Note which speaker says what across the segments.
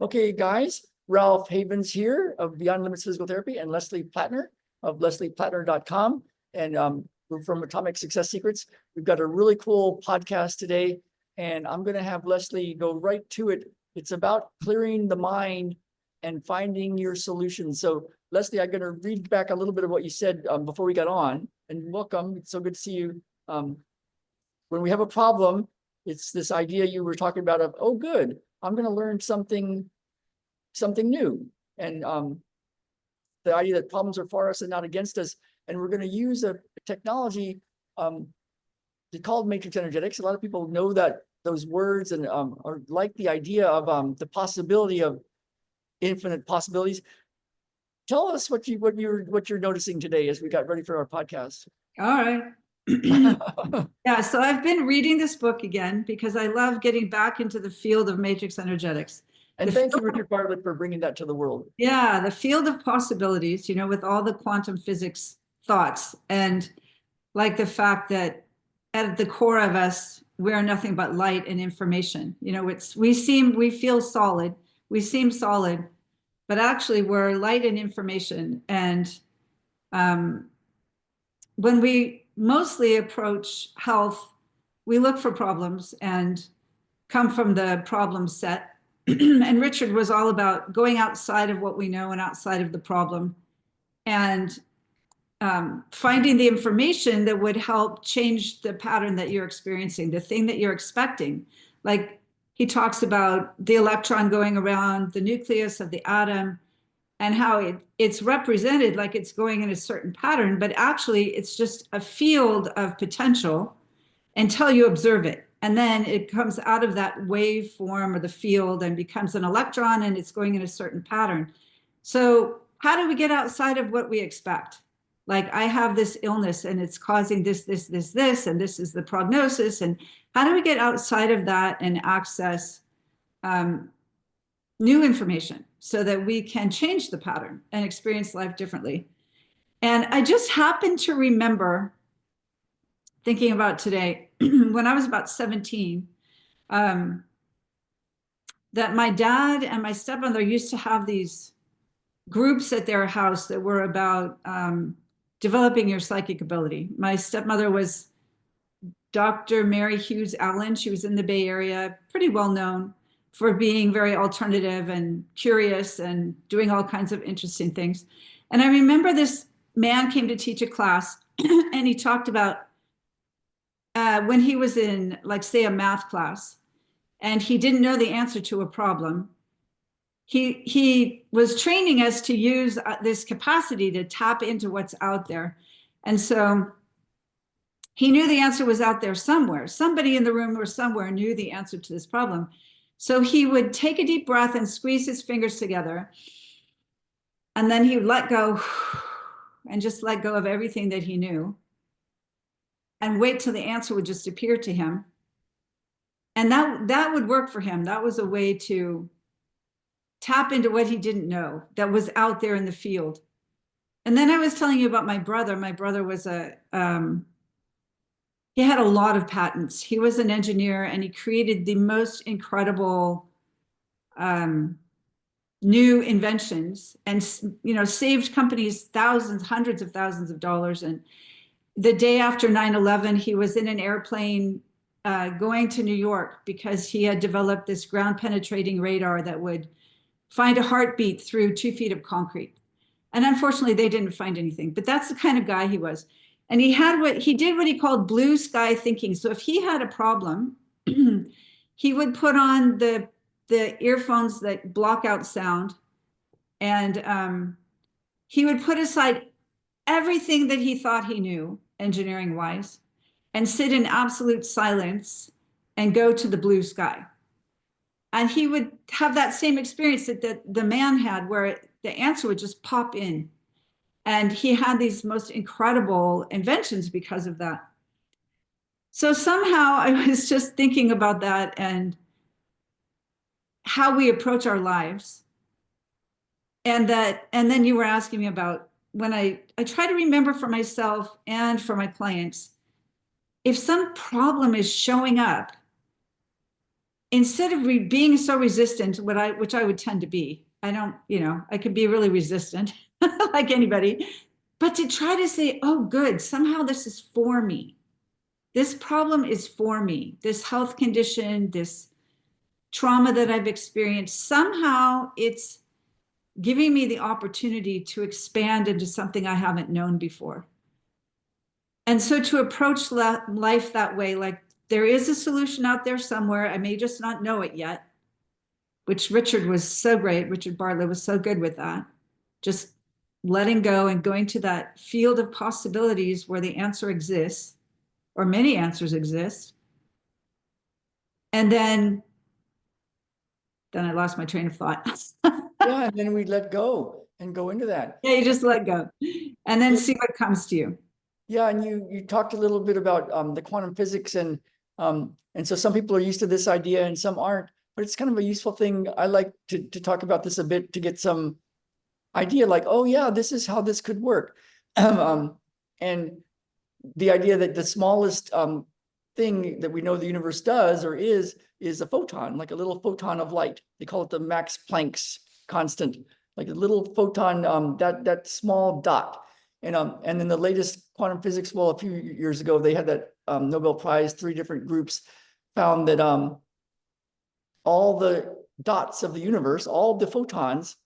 Speaker 1: Okay, guys, Ralph Havens here of Beyond Limits Physical Therapy and Leslie Platner of leslieplatner.com. And we're from Atomic Success Secrets. We've got a really cool podcast today, and I'm going to have Leslie go right to it. It's about clearing the mind and finding your solutions. So Leslie, I'm going to read back a little bit of what you said before we got on, and welcome. It's so good to see you. When we have a problem, it's this idea you were talking about of, oh, good, I'm going to learn something new. And the idea that problems are for us and not against us. And we're going to use a technology called matrix energetics. A lot of people know that those words and are like the idea of the possibility of infinite possibilities. Tell us what you're noticing today as we got ready for our podcast.
Speaker 2: All right. Yeah, so I've been reading this book again because I love getting back into the field of matrix energetics.
Speaker 1: And thank you, Richard Bartlett, for bringing that to the world.
Speaker 2: Yeah, the field of possibilities, with all the quantum physics thoughts, and like the fact that at the core of us, we're nothing but light and information. We feel solid, we seem solid, but actually we're light and information. And when we mostly approach health, we look for problems and come from the problem set. And Richard was all about going outside of what we know and outside of the problem, and finding the information that would help change the pattern that you're experiencing, the thing that you're expecting. Like he talks about the electron going around the nucleus of the atom and how it's represented like it's going in a certain pattern, but actually it's just a field of potential until you observe it. And then it comes out of that wave form or the field and becomes an electron, and it's going in a certain pattern. So how do we get outside of what we expect? Like, I have this illness and it's causing this, and this is the prognosis. And how do we get outside of that and access new information so that we can change the pattern and experience life differently? And I just happened to remember, thinking about today, when I was about 17, that my dad and my stepmother used to have these groups at their house that were about developing your psychic ability. My stepmother was Dr. Mary Hughes Allen. She was in the Bay Area, pretty well known for being very alternative and curious and doing all kinds of interesting things. And I remember this man came to teach a class and he talked about when he was in, like, say, a math class, and he didn't know the answer to a problem. He was training us to use this capacity to tap into what's out there. And so he knew the answer was out there somewhere. Somebody in the room or somewhere knew the answer to this problem. So he would take a deep breath and squeeze his fingers together. And then he would let go and just let go of everything that he knew, and wait till the answer would just appear to him. And that would work for him. That was a way to tap into what he didn't know that was out there in the field. And then I was telling you about my brother. My brother was he had a lot of patents. He was an engineer, and he created the most incredible new inventions, and saved companies thousands, hundreds of thousands of dollars. And the day after 9/11, he was in an airplane going to New York because he had developed this ground penetrating radar that would find a heartbeat through 2 feet of concrete. And unfortunately, they didn't find anything, but that's the kind of guy he was. And he did what he called blue sky thinking. So if he had a problem, he would put on the earphones that block out sound, and he would put aside everything that he thought he knew engineering wise and sit in absolute silence and go to the blue sky. And he would have that same experience that the man had, where the answer would just pop in. And he had these most incredible inventions because of that. So somehow I was just thinking about that and how we approach our lives. And then you were asking me about when I try to remember for myself and for my clients, if some problem is showing up, instead of being so resistant, which I would tend to be, I don't, I could be really resistant like anybody, but to try to say, oh, good, somehow this is for me. This problem is for me. This health condition, this trauma that I've experienced, somehow it's giving me the opportunity to expand into something I haven't known before. And so to approach life that way, like there is a solution out there somewhere. I may just not know it yet, which Richard was so great. Richard Bartlett was so good with that. Just letting go and going to that field of possibilities where the answer exists, or many answers exist. And then I lost my train of thought.
Speaker 1: Yeah, and then we let go and go into that.
Speaker 2: Yeah, you just let go and then see what comes to you.
Speaker 1: Yeah, and you talked a little bit about the quantum physics, and so some people are used to this idea and some aren't, but it's kind of a useful thing. I like to talk about this a bit to get some idea, like, oh yeah, this is how this could work. And the idea that the smallest thing that we know the universe does or is a photon, like a little photon of light. They call it the Max Planck's constant, like a little photon, that small dot. And then the latest quantum physics, well, a few years ago, they had that Nobel Prize, 3 different groups found that all the dots of the universe, all the photons,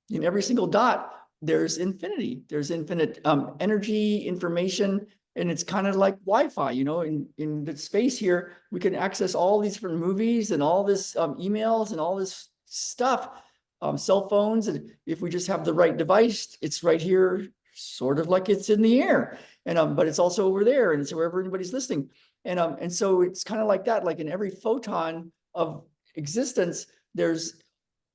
Speaker 1: in every single dot, there's infinity. There's infinite energy, information, and it's kind of like Wi-Fi, in the space here, we can access all these different movies and all this emails and all this stuff, cell phones. And if we just have the right device, it's right here, sort of like it's in the air. And but it's also over there, and it's wherever anybody's listening. And so it's kind of like that, like in every photon of existence, there's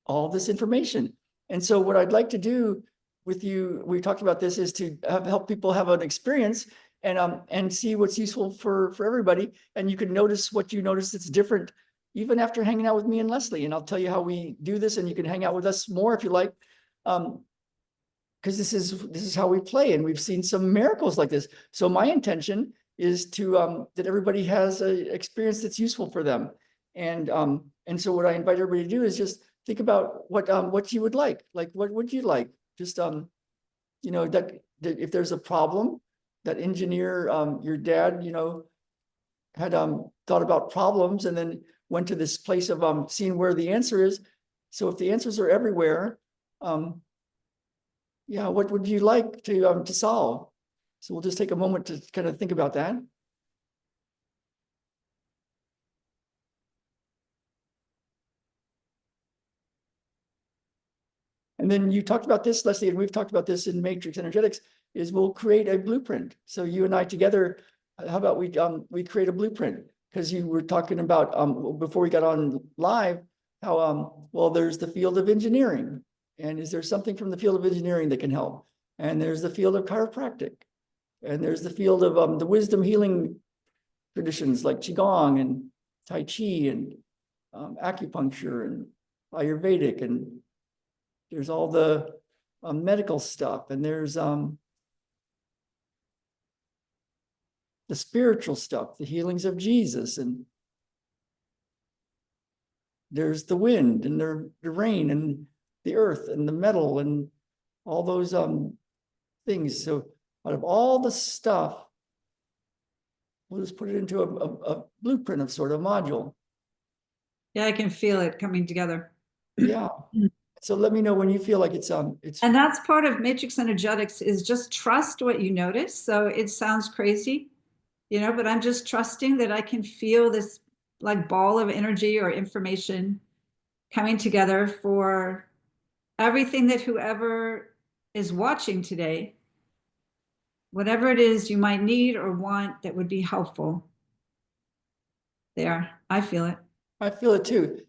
Speaker 1: all this information. And so what I'd like to do with you, we talked about this, is to help people have an experience and see what's useful for everybody. And you can notice what you notice that's different even after hanging out with me and Leslie. And I'll tell you how we do this, and you can hang out with us more if you like. Because this is how we play, and we've seen some miracles like this. So my intention is to that everybody has an experience that's useful for them. And so what I invite everybody to do is just think about what you would like. Like, what would you like? Just that if there's a problem, that engineer, your dad, had thought about problems and then went to this place of seeing where the answer is. So if the answers are everywhere, yeah, what would you like to solve? So we'll just take a moment to kind of think about that. And then you talked about this, Leslie, and we've talked about this in Matrix Energetics, is we'll create a blueprint. So you and I together, how about we create a blueprint? Because you were talking about before we got on live, how well, there's the field of engineering. And is there something from the field of engineering that can help? And there's the field of chiropractic. And there's the field of the wisdom healing traditions like Qigong and Tai Chi and acupuncture and Ayurvedic, and there's all the medical stuff, and there's the spiritual stuff, the healings of Jesus, and there's the wind and the rain and the earth and the metal and all those things. So out of all the stuff, we'll just put it into a blueprint of sort of module.
Speaker 2: Yeah, I can feel it coming together.
Speaker 1: Yeah. So let me know when you feel like it's
Speaker 2: and that's part of Matrix Energetics, is just trust what you notice. So it sounds crazy, but I'm just trusting that I can feel this like ball of energy or information coming together for everything that whoever is watching today, whatever it is you might need or want that would be helpful. There, I feel it.
Speaker 1: I feel it too.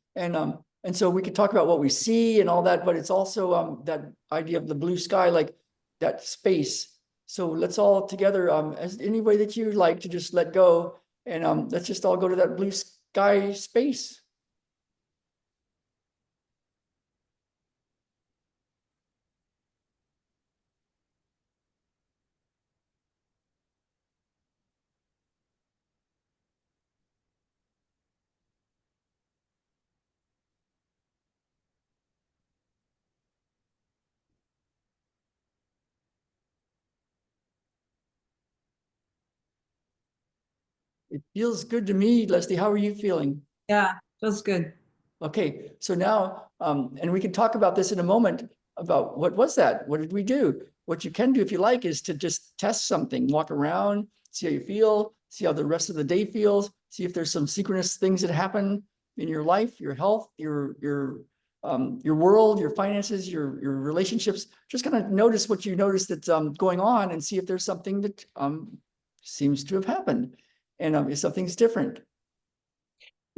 Speaker 1: And so we could talk about what we see and all that, but it's also that idea of the blue sky, like that space. So let's all together, as any way that you like, to just let go, and let's just all go to that blue sky space. It feels good to me, Leslie. How are you feeling?
Speaker 2: Yeah, feels good.
Speaker 1: Okay, so now, and we can talk about this in a moment about what was that? What did we do? What you can do if you like is to just test something, walk around, see how you feel, see how the rest of the day feels, see if there's some synchronous things that happen in your life, your health, your world, your finances, your relationships. Just kind of notice what you notice that's going on and see if there's something that seems to have happened, and if something's different.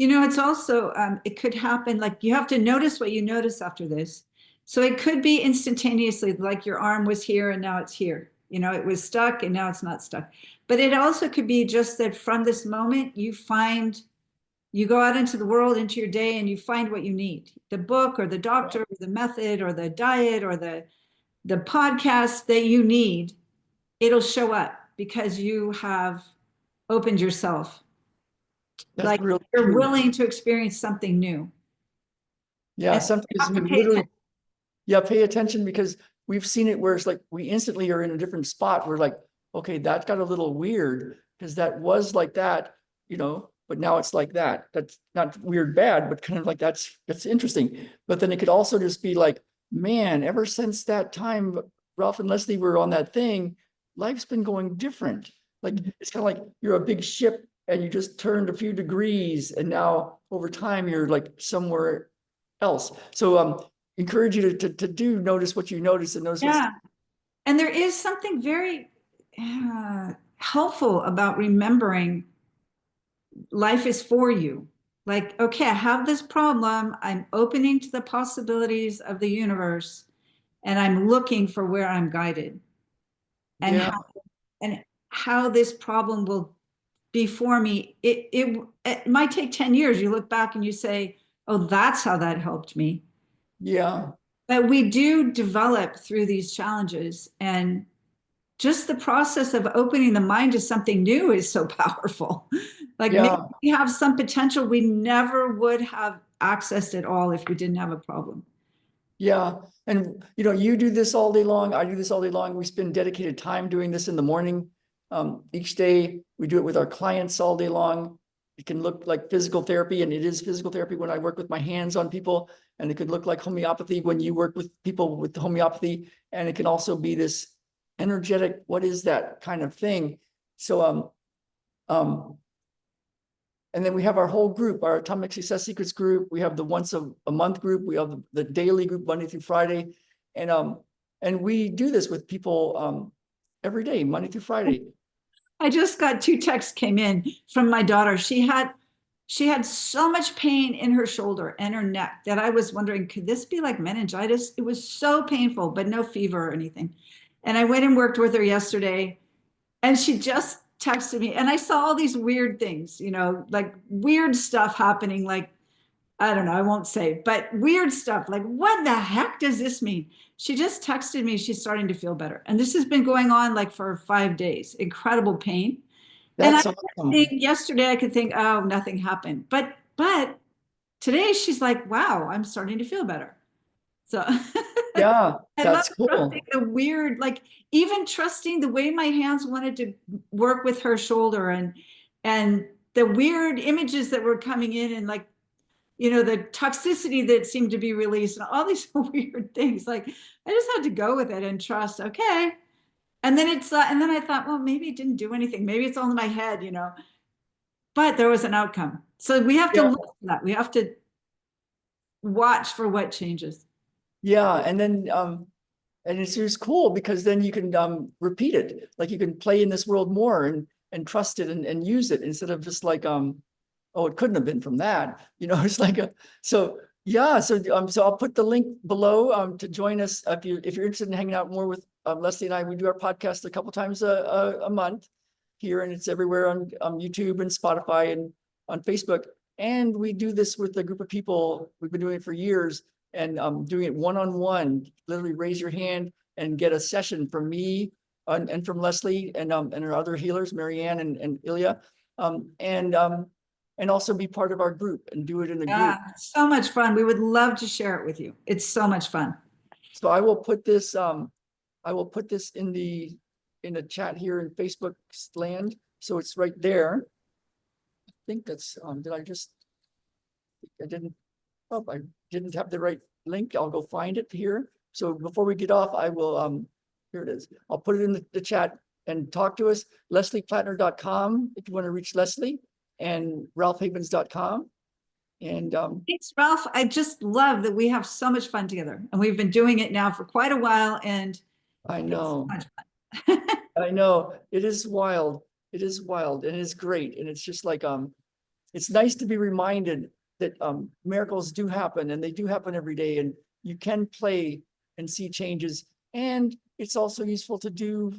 Speaker 2: It's also, it could happen, like you have to notice what you notice after this. So it could be instantaneously, like your arm was here and now it's here. It was stuck and now it's not stuck. But it also could be just that from this moment, you go out into the world, into your day, and you find what you need. The book or the doctor or the method or the diet or the podcast that you need, it'll show up because you have opened yourself.
Speaker 1: That's
Speaker 2: Like
Speaker 1: really
Speaker 2: you're
Speaker 1: true.
Speaker 2: willing to experience something new.
Speaker 1: Yeah,
Speaker 2: And you
Speaker 1: sometimes
Speaker 2: have
Speaker 1: we
Speaker 2: to pay
Speaker 1: literally,
Speaker 2: attention.
Speaker 1: yeah, pay attention because we've seen it where it's like we instantly are in a different spot. We're like, okay, that got a little weird because that was like that, but now it's like that. That's not weird bad, but kind of like that's interesting. But then it could also just be like, man, ever since that time, Ralph and Leslie were on that thing, life's been going different. Like it's kind of like you're a big ship and you just turned a few degrees and now over time you're like somewhere else. So encourage you to do notice what you notice and notice what's.
Speaker 2: Yeah. And there is something very helpful about remembering life is for you. Like, okay, I have this problem. I'm opening to the possibilities of the universe and I'm looking for where I'm guided and
Speaker 1: Yeah,
Speaker 2: how this problem will be for me. It might take 10 years. You look back and you say, oh, that's how that helped me.
Speaker 1: yeah,
Speaker 2: But we do develop through these challenges, and just the process of opening the mind to something new is so powerful. Like maybe
Speaker 1: yeah,
Speaker 2: we have some potential we never would have accessed at all if we didn't have a problem.
Speaker 1: yeah. And you do this all day long. I do this all day long. We spend dedicated time doing this in the morning. Each day we do it with our clients all day long. It can look like physical therapy, and it is physical therapy when I work with my hands on people, and it could look like homeopathy when you work with people with homeopathy, and it can also be this energetic, what is that kind of thing. So um, and then we have our whole group, our Atomic Success Secrets group. We have the once a month group. We have the daily group Monday through Friday. And we do this with people every day, Monday through Friday.
Speaker 2: I just got two texts came in from my daughter. She had so much pain in her shoulder and her neck that I was wondering, could this be like meningitis? It was so painful, but no fever or anything. And I went and worked with her yesterday, and she just texted me, and I saw all these weird things, like weird stuff happening, like I don't know, I won't say, but weird stuff. Like, what the heck does this mean? She just texted me she's starting to feel better. And this has been going on like for 5 days. Incredible pain. And I
Speaker 1: That's
Speaker 2: think
Speaker 1: awesome.
Speaker 2: yesterday I could think, oh, nothing happened. But today she's like, wow, I'm starting to feel better. So
Speaker 1: Yeah,
Speaker 2: I love
Speaker 1: that's
Speaker 2: trusting
Speaker 1: cool.
Speaker 2: the weird, like even trusting the way my hands wanted to work with her shoulder, and the weird images that were coming in, and like the toxicity that seemed to be released, and all these weird things. Like I just had to go with it and trust. Okay, and then and then I thought, well, maybe it didn't do anything. Maybe it's all in my head. But there was an outcome. So we have to
Speaker 1: Yeah,
Speaker 2: look for that. We have to watch for what changes.
Speaker 1: yeah. And then and it's just cool because then you can repeat it. Like you can play in this world more and trust it and use it instead of just like oh, it couldn't have been from that. It's like so yeah. So I'll put the link below to join us if you're interested in hanging out more with Leslie and I. We do our podcast a couple times a month here, and it's everywhere on YouTube and Spotify and on Facebook. And we do this with a group of people. We've been doing it for years, and doing it one-on-one. Literally raise your hand and get a session from me and from Leslie and our other healers, Marianne and Ilya. And also be part of our group and do it in a
Speaker 2: Yeah,
Speaker 1: group.
Speaker 2: so much fun. We would love to share it with you. It's so much fun.
Speaker 1: So I will put this in the chat here in Facebook land. So it's right there. think that's, did I just, I didn't have the right link. I'll go find it here. So before we get off, I will, here it is. I'll put it in the chat and talk to us. LesliePlatner.com if you want to reach Leslie, and RalphHavens.com. And
Speaker 2: thanks, Ralph. I just love that we have so much fun together, and we've been doing it now for quite a while. And
Speaker 1: I know,
Speaker 2: it's so much fun.
Speaker 1: I know it is wild. It is wild and it's great. And it's just like, it's nice to be reminded that miracles do happen, and they do happen every day, and you can play and see changes. And it's also useful to do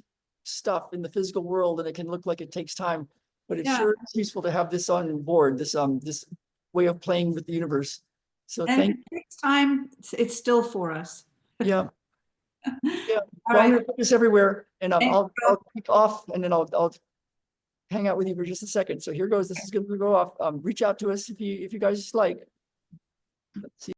Speaker 1: stuff in the physical world, and it can look like it takes time, but it sure is useful to have this on board, this way of playing with the universe. So
Speaker 2: And
Speaker 1: thank
Speaker 2: if it takes time, it's still for us.
Speaker 1: yeah. Yeah.
Speaker 2: All
Speaker 1: Well, I'm
Speaker 2: right.
Speaker 1: gonna put this everywhere, and
Speaker 2: Thanks,
Speaker 1: I'll
Speaker 2: Ralph.
Speaker 1: kick off, and then I'll hang out with you for just a second. So here goes. This is going to go off. Reach out to us if you guys like. Let's see.